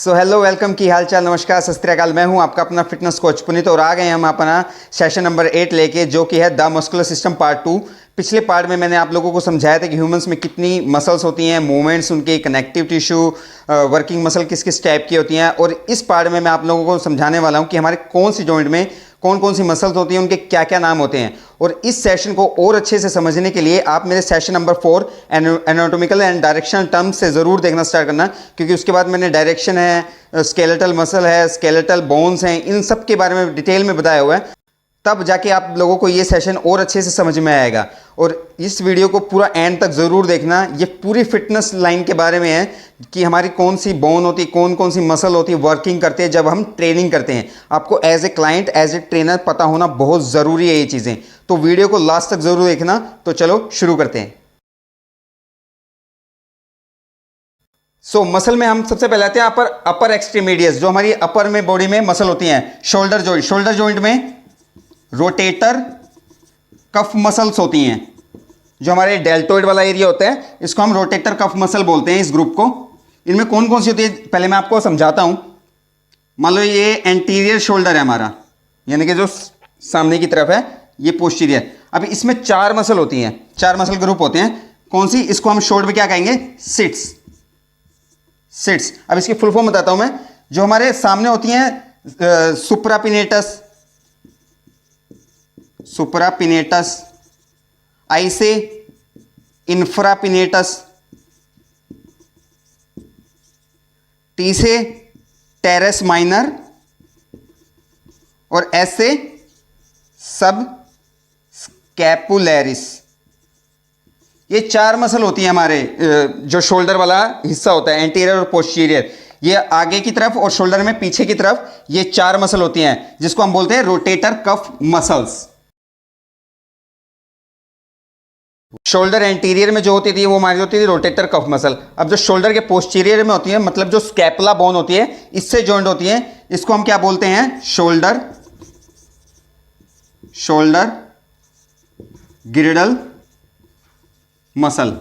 Hello welcome, की हाल चाल, नमस्कार, सत श्री अकाल। मैं हूं आपका अपना फिटनेस कोच पुनीत और आ गए हम अपना सेशन नंबर 8 लेके, जो कि है द मस्कुलर सिस्टम पार्ट 2। पिछले पार्ट में मैंने आप लोगों को समझाया था कि ह्यूमंस में कितनी मसल्स होती हैं, मूवमेंट्स, उनके कनेक्टिव टिश्यू, वर्किंग मसल किस किस टाइप की होती हैं। और इस पार्ट में मैं आप लोगों को समझाने वाला हूं कि हमारे कौन सी जॉइंट में कौन कौन सी मसल्स होती हैं, उनके क्या क्या नाम होते हैं। और इस सेशन को और अच्छे से समझने के लिए आप मेरे session number 4 anatomical and directional terms से ज़रूर देखना स्टार्ट करना, क्योंकि उसके बाद मैंने डायरेक्शन है, स्केलेटल मसल है, स्केलेटल बोन्स हैं, इन सब के बारे में डिटेल में बताया हुआ है। तब जाके आप लोगों को ये सेशन और अच्छे से समझ में आएगा। और इस वीडियो को पूरा एंड तक ज़रूर देखना। ये पूरी फिटनेस लाइन के बारे में है कि हमारी कौन सी बोन होती है, कौन कौन सी मसल होती है, वर्किंग करते हैं जब हम ट्रेनिंग करते हैं। आपको as a client, as a trainer पता होना बहुत ज़रूरी है ये चीज़ें। तो वीडियो को लास्ट तक ज़रूर देखना। तो चलो शुरू करते हैं। मसल में हम सबसे पहले आते हैं अपर एक्सट्रीमिडियस, जो हमारी अपर में बॉडी में मसल होती हैं। शोल्डर जॉइंट में रोटेटर कफ मसल्स होती हैं। जो हमारे डेल्टोइड वाला एरिया होता है, इसको हम रोटेटर कफ मसल बोलते हैं, इस ग्रुप को। इनमें कौन कौन सी होती है पहले मैं आपको समझाता हूं। मान लो ये एंटीरियर शोल्डर है हमारा, यानी कि जो सामने की तरफ है, ये पोस्टीरियर। अब इसमें 4 मसल होती हैं, 4 मसल ग्रुप होते हैं। कौन सी? इसको हम शॉर्ट में क्या कहेंगे? सिट्स। अब इसकी फुल फॉर्म बताता हूं मैं। जो हमारे सामने होती हैं सुप्रापिनेटस, आई से इंफ्रापिनेटस, टी से टेरेस माइनर और एस से सब स्कैपुलैरिस। ये 4 मसल होती हैं हमारे जो शोल्डर वाला हिस्सा होता है, एंटीरियर और पोस्टीरियर। ये आगे की तरफ और शोल्डर में पीछे की तरफ ये 4 मसल होती हैं, जिसको हम बोलते हैं rotator cuff muscles. Shoulder anterior में जो होती थी वो हमारी होती थी रोटेटर कफ मसल। अब जो शोल्डर के पोस्टीरियर में होती है, मतलब जो स्कैपुला बोन होती है, इससे जॉइंट होती है, इसको हम क्या बोलते हैं? Shoulder गिर्डल muscle.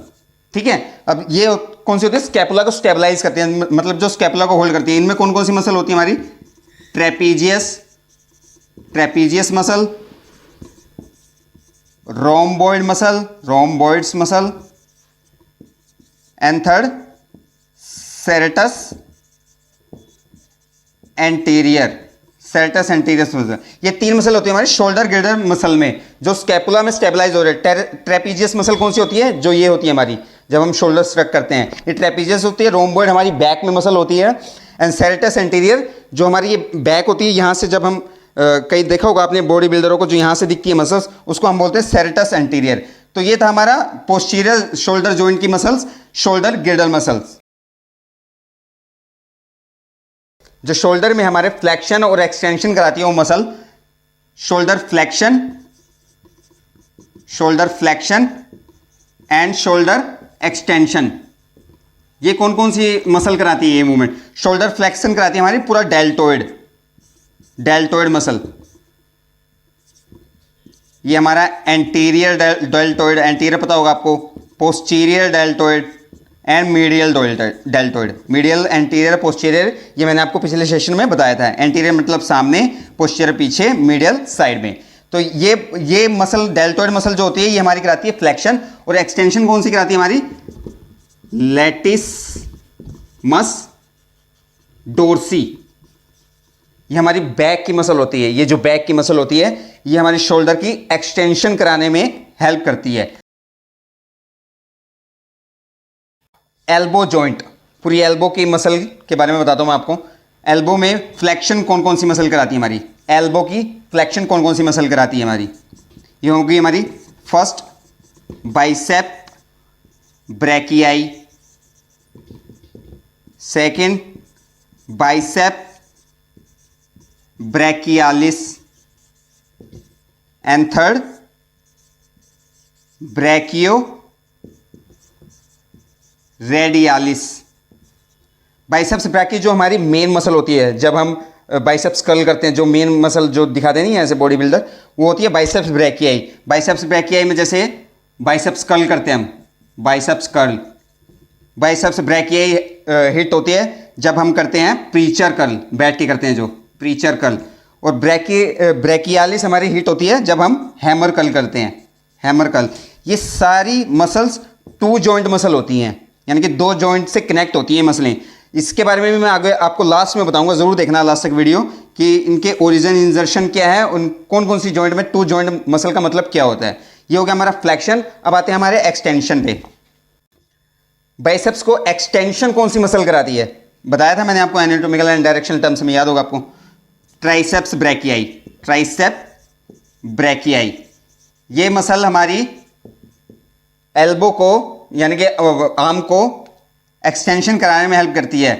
ठीक है। अब ये कौन सी होती है? स्कैपुला को स्टेबलाइज करती है, मतलब जो स्कैपुला को होल्ड करती है। इनमें कौन कौन सी मसल होती है हमारी? Trapezius muscle, rhomboids muscle, and third serratus anterior muscle. ये 3 मसल होती है हमारी शोल्डर गिर्डर मसल में, जो स्कैपुला में स्टेबलाइज हो रहे हैं। ट्रेपीजियस मसल कौन सी होती है? जो ये होती है हमारी, जब हम शोल्डर स्ट्रक करते हैं, ये ट्रेपीजियस होती है। रोम्बॉइड हमारी बैक में मसल होती है। एंड सेरेटस एंटीरियर, जो हमारी ये बैक होती है, यहां से जब हम कहीं देखा होगा आपने बॉडी बिल्डरों को, जो यहां से दिखती है मसल्स, उसको हम बोलते हैं सेरेटस एंटीरियर। तो ये था हमारा पोस्टीरियर शोल्डर जॉइंट की मसल्स, शोल्डर गिर्डल मसल्स। जो शोल्डर में हमारे फ्लेक्शन और एक्सटेंशन कराती है वो muscle, shoulder flexion and shoulder extension. ये कौन कौन सी मसल कराती है ये मूवमेंट? शोल्डर फ्लेक्शन कराती है हमारी पूरा डेल्टोइड मसल। ये हमारा एंटीरियर डेल्टोइड, एंटीरियर पता होगा आपको, posterior deltoid and medial deltoid. Medial, anterior, posterior, ये मैंने आपको पिछले सेशन में बताया था। एंटीरियर मतलब सामने, पोस्टीरियर पीछे, मीडियल साइड में। तो ये मसल, डेल्टोइड मसल जो होती है, ये हमारी कराती है फ्लेक्शन। और एक्सटेंशन कौन सी कराती है हमारी? लैटिसमस डोर्सी। ये हमारी बैक की मसल होती है। ये जो बैक की मसल होती है, ये हमारी शोल्डर की एक्सटेंशन कराने में हेल्प करती है। एल्बो जॉइंट, पूरी एल्बो की मसल के बारे में बताता हूं मैं आपको। एल्बो में फ्लेक्शन कौन कौन सी मसल कराती है हमारी? एल्बो की फ्लेक्शन कौन कौन सी मसल कराती है हमारी? ये होगी हमारी first bicep brachii, second bicep brachialis, and third brachioradialis. Biceps brachii जो हमारी मेन मसल होती है, जब हम बाइसेप्स कर्ल करते हैं, जो मेन मसल जो दिखाते नहीं है ऐसे बॉडी बिल्डर, वो होती है बाइसेप्स ब्रैकियाई। बाइसेप्स ब्रैकियाई में जैसे बाइसेप्स कर्ल करते हैं हम, बाइसेप्स कर्ल, बाइसेप्स ब्रैकियाई हिट होती है जब हम करते हैं प्रीचर कर्ल, बैठ के करते हैं जो प्रीचर कर्ल। और ब्रैकियालिस हमारी हिट होती है जब हम हैमर कर्ल करते हैं, हैमर कर्ल। ये सारी मसल्स टू जॉइंट मसल होती हैं, यानी कि दो जॉइंट से कनेक्ट होती हैं मसलें। इसके बारे में भी मैं आगे आपको लास्ट में बताऊंगा, ज़रूर देखना लास्ट तक वीडियो, कि इनके ओरिजिन इंजर्शन क्या है, उन कौन कौन सी जॉइंट में टू जॉइंट मसल का मतलब क्या होता है। ये हो गया हमारा फ्लेक्शन। अब आते हैं हमारे एक्सटेंशन पे। बाइसेप्स को एक्सटेंशन कौन सी मसल कराती है, बताया था मैंने आपको एनाटॉमिकल एंड डायरेक्शनल टर्म्स में, याद होगा आपको। Triceps brachii, tricep brachii. ये मसल हमारी एल्बो को यानी कि आर्म को एक्सटेंशन कराने में हेल्प करती है।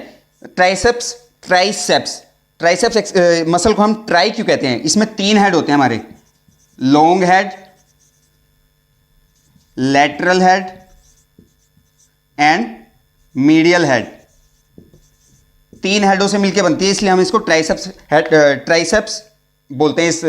ट्राइसेप्स मसल को हम ट्राई क्यों कहते हैं, इसमें 3 हेड होते हैं हमारे, long head, lateral head and medial head. 3 हेडों से मिलकर बनती है, इसलिए हम इसको ट्राइसेप्स बोलते हैं इस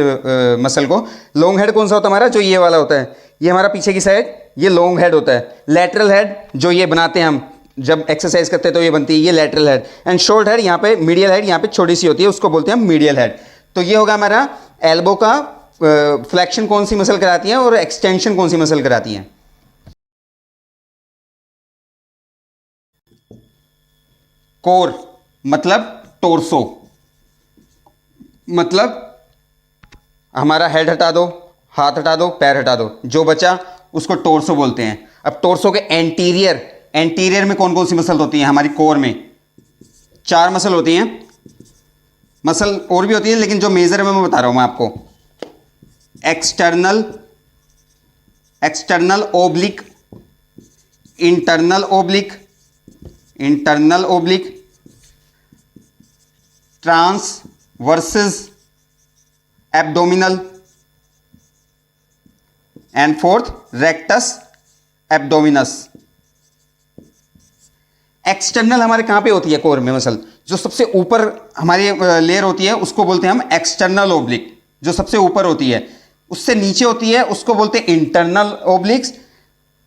मसल को। लॉन्ग हेड कौन सा होता है हमारा, जो ये वाला होता है, ये हमारा पीछे की साइड, ये लॉन्ग हेड होता है। लैटरल हेड जो ये बनाते हैं हम जब एक्सरसाइज करते हैं तो ये बनती है, ये lateral head. And short head यहाँ पे, मीडियल हेड यहाँ पे छोटी सी होती है, उसको बोलते हैं हम मीडियल हेड। तो ये होगा हमारा एल्बो का फ्लेक्शन कौन सी मसल कराती है और एक्सटेंशन कौन सी मसल कराती है। कोर मतलब टोर्सो, मतलब हमारा हेड हटा दो, हाथ हटा दो, पैर हटा दो, जो बचा उसको टोर्सो बोलते हैं। अब टोर्सो के एंटीरियर में कौन कौन सी मसल होती हैं हमारी कोर में, 4 मसल होती हैं। मसल और भी होती है लेकिन जो मेजर है मैं बता रहा हूं मैं आपको। External oblique, internal oblique, transversus abdominal and fourth rectus abdominis. External हमारे कहां पे होती है कोर में मसल, जो सबसे ऊपर हमारी लेयर होती है उसको बोलते हैं हम एक्सटर्नल ओब्लिक, जो सबसे ऊपर होती है। उससे नीचे होती है उसको बोलते हैं इंटरनल ओब्लिक्स।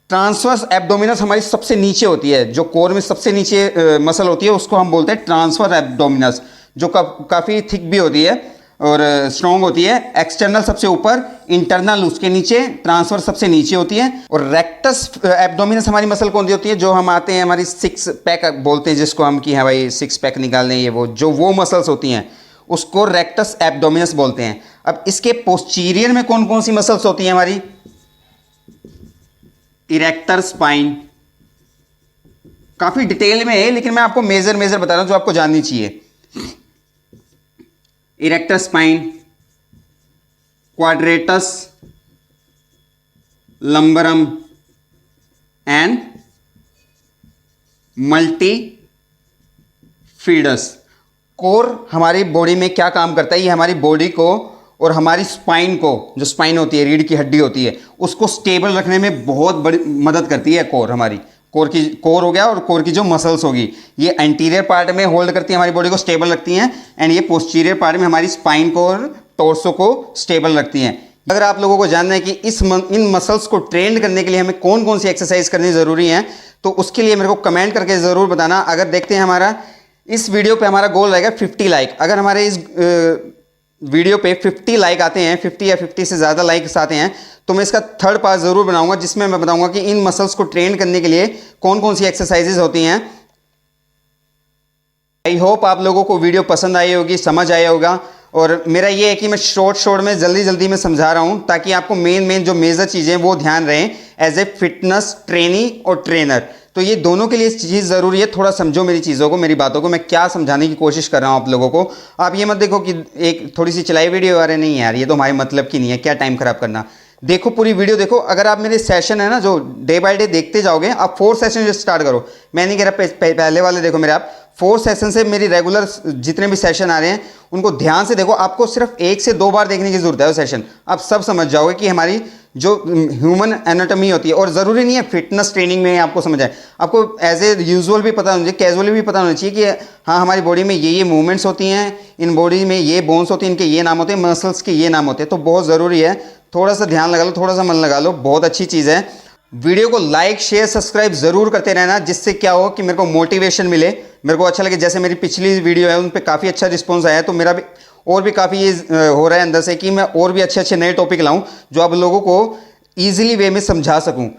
ट्रांसवर्स एब्डोमिनस हमारी सबसे नीचे होती है, जो कोर में सबसे नीचे मसल होती है उसको हम बोलते हैं ट्रांसवर्स एब्डोमिनस, जो काफ़ी थिक भी होती है और स्ट्रॉन्ग होती है। एक्सटर्नल सबसे ऊपर, इंटरनल उसके नीचे, ट्रांसफर सबसे नीचे होती है। और रेक्टस एब्डोमिनस हमारी मसल कौन सी होती है, जो हम आते हैं हमारी 6 पैक बोलते हैं जिसको हम, कि हाँ भाई 6 पैक निकालने, ये वो मसल्स होती हैं उसको रेक्टस एब्डोमिनस बोलते हैं। अब इसके पोस्टीरियर में कौन कौन सी मसल्स होती हैं हमारी, इरेक्टर स्पाइन। काफी डिटेल में है लेकिन मैं आपको मेजर बता रहा हूं जो आपको जाननी चाहिए। Erector spinae, quadratus lumborum and multifidus. Core हमारी बॉडी में क्या काम करता है, ये हमारी बॉडी को और हमारी स्पाइन को, जो स्पाइन होती है रीढ़ की हड्डी होती है, उसको स्टेबल रखने में बहुत बड़ी मदद करती है कोर हमारी। कोर हो गया, और कोर की जो मसल्स होगी ये एंटीरियर पार्ट में होल्ड करती है हमारी बॉडी को, स्टेबल रखती हैं। एंड ये पोस्टीरियर पार्ट में हमारी स्पाइन को और टोर्सो को स्टेबल रखती हैं। अगर आप लोगों को जानना है कि इन मसल्स को ट्रेन करने के लिए हमें कौन कौन सी एक्सरसाइज करनी ज़रूरी है, तो उसके लिए मेरे को कमेंट करके ज़रूर बताना। अगर देखते हैं हमारा इस वीडियो पे हमारा गोल रहेगा 50 लाइक। अगर हमारे इस वीडियो पे 50 लाइक आते हैं, 50 या 50 से ज़्यादा लाइक्स आते हैं, तो मैं इसका 3rd पार्ट ज़रूर बनाऊंगा जिसमें मैं बताऊंगा कि इन मसल्स को ट्रेन करने के लिए कौन कौन सी एक्सरसाइजेज होती हैं। आई होप आप लोगों को वीडियो पसंद आई होगी, समझ आया होगा। और मेरा ये है कि मैं शॉर्ट में जल्दी में समझा रहा हूँ ताकि आपको मेन जो मेजर चीज़ें वो ध्यान रहें एज ए फिटनेस ट्रेनी और ट्रेनर। तो ये दोनों के लिए चीज़ ज़रूरी है। थोड़ा समझो मेरी चीज़ों को, मेरी बातों को, मैं क्या समझाने की कोशिश कर रहा हूँ आप लोगों को। आप ये मत देखो कि एक थोड़ी सी चलाई वीडियो आ रही नहीं है यार, ये तो हमारे मतलब की नहीं है, क्या टाइम खराब करना। देखो पूरी वीडियो देखो। अगर आप मेरे सेशन है ना जो डे बाय डे देखते जाओगे, आप 4 सेशन जो स्टार्ट करो। मैं नहीं कह रहा पहले वाले देखो मेरे, आप 4 सेशन से मेरी रेगुलर जितने भी सेशन आ रहे हैं उनको ध्यान से देखो। आपको सिर्फ 1 से 2 बार देखने की जरूरत है वो सेशन, आप सब समझ जाओगे कि हमारी जो ह्यूमन एनाटॉमी होती है। और ज़रूरी नहीं है फिटनेस ट्रेनिंग में आपको समझ आए, आपको एज ए यूजुअल भी पता होना चाहिए, कैजुअली भी पता होना चाहिए कि हाँ हमारी बॉडी में ये मूवमेंट्स होती हैं, इन बॉडी में ये बोन्स होती हैं, इनके ये नाम होते हैं, मसल्स के ये नाम होते हैं। तो बहुत ज़रूरी है, थोड़ा सा ध्यान लगा लो, थोड़ा सा मन लगा लो, बहुत अच्छी चीज़ है। वीडियो को लाइक शेयर सब्सक्राइब जरूर करते रहना, जिससे क्या हो कि मेरे को मोटिवेशन मिले, मेरे को अच्छा लगे। जैसे मेरी पिछली वीडियो है उन पे काफ़ी अच्छा रिस्पॉन्स आया है, तो मेरा भी और भी काफ़ी ये हो रहा है अंदर से कि मैं और भी अच्छे अच्छे नए टॉपिक लाऊं जो आप लोगों को ईजिली वे में समझा सकूं।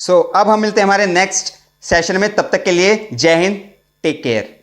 सो अब हम मिलते हैं हमारे नेक्स्ट सेशन में, तब तक के लिए जय हिंद, टेक केयर।